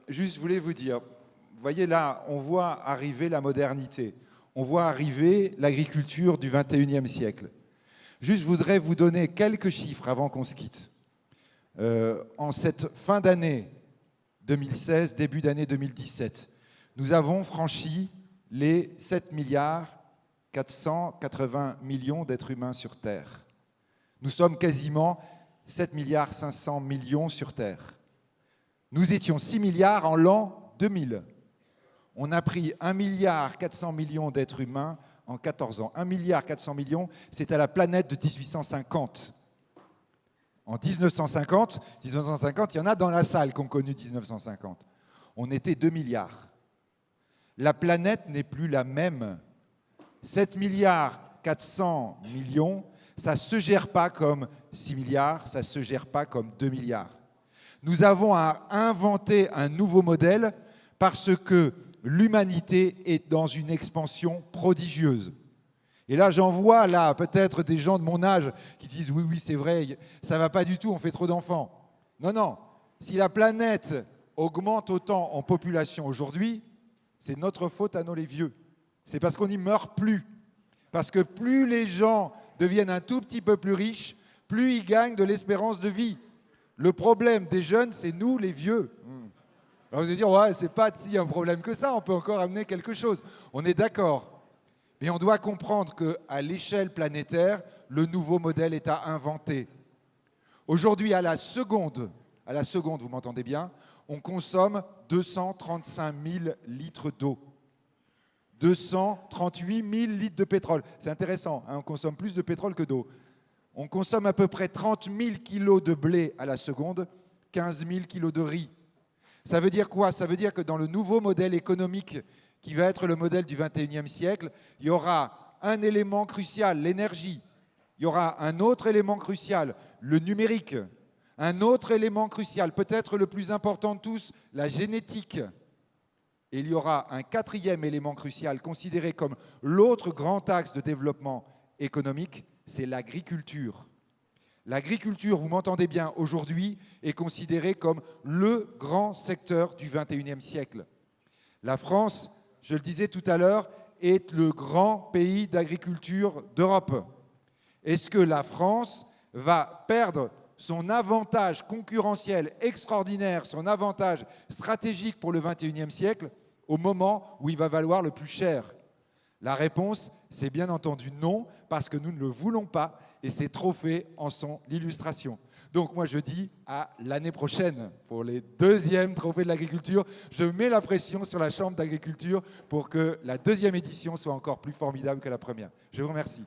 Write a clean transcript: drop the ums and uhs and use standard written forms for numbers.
Juste, je voulais vous dire, vous voyez là, on voit arriver la modernité, on voit arriver l'agriculture du 21e siècle. Juste, je voudrais vous donner quelques chiffres avant qu'on se quitte. En cette fin d'année 2016, début d'année 2017, nous avons franchi les 7 milliards 480 millions d'êtres humains sur Terre. Nous sommes quasiment 7 milliards 500 millions sur Terre. Nous étions 6 milliards en l'an 2000. On a pris 1 milliard 400 millions d'êtres humains en 14 ans. 1 milliard 400 millions, c'est à la planète de 1850. En 1950, il y en a dans la salle qui ont connu 1950. On était 2 milliards. La planète n'est plus la même. 7 milliards 400 millions, ça ne se gère pas comme 6 milliards, ça ne se gère pas comme 2 milliards. Nous avons à inventer un nouveau modèle parce que l'humanité est dans une expansion prodigieuse. Et là, j'en vois là peut-être des gens de mon âge qui disent « oui, oui, c'est vrai, ça ne va pas du tout, on fait trop d'enfants ». Non, non, si la planète augmente autant en population aujourd'hui, c'est notre faute à nous les vieux. C'est parce qu'on n'y meurt plus. Parce que plus les gens deviennent un tout petit peu plus riches, plus ils gagnent de l'espérance de vie. Le problème des jeunes, c'est nous les vieux. Alors vous allez dire, ouais, c'est pas si un problème que ça, on peut encore amener quelque chose. On est d'accord. Mais on doit comprendre qu'à l'échelle planétaire, le nouveau modèle est à inventer. Aujourd'hui, à la seconde, vous m'entendez bien, on consomme 235 000 litres d'eau. 238 000 litres de pétrole. C'est intéressant, hein, on consomme plus de pétrole que d'eau. On consomme à peu près 30 000 kilos de blé à la seconde, 15 000 kilos de riz. Ça veut dire quoi? Ça veut dire que dans le nouveau modèle économique qui va être le modèle du 21e siècle, il y aura un élément crucial, l'énergie. Il y aura un autre élément crucial, le numérique. Un autre élément crucial, peut-être le plus important de tous, la génétique. Et il y aura un quatrième élément crucial, considéré comme l'autre grand axe de développement économique, c'est l'agriculture. L'agriculture, vous m'entendez bien, aujourd'hui, est considérée comme le grand secteur du 21e siècle. La France, je le disais tout à l'heure, est le grand pays d'agriculture d'Europe. Est-ce que la France va perdre son avantage concurrentiel extraordinaire, son avantage stratégique pour le 21e siècle, au moment où il va valoir le plus cher? La réponse, c'est bien entendu non, parce que nous ne le voulons pas, et ces trophées en sont l'illustration. Donc moi je dis à l'année prochaine pour les deuxièmes trophées de l'agriculture. Je mets la pression sur la Chambre d'agriculture pour que la deuxième édition soit encore plus formidable que la première. Je vous remercie.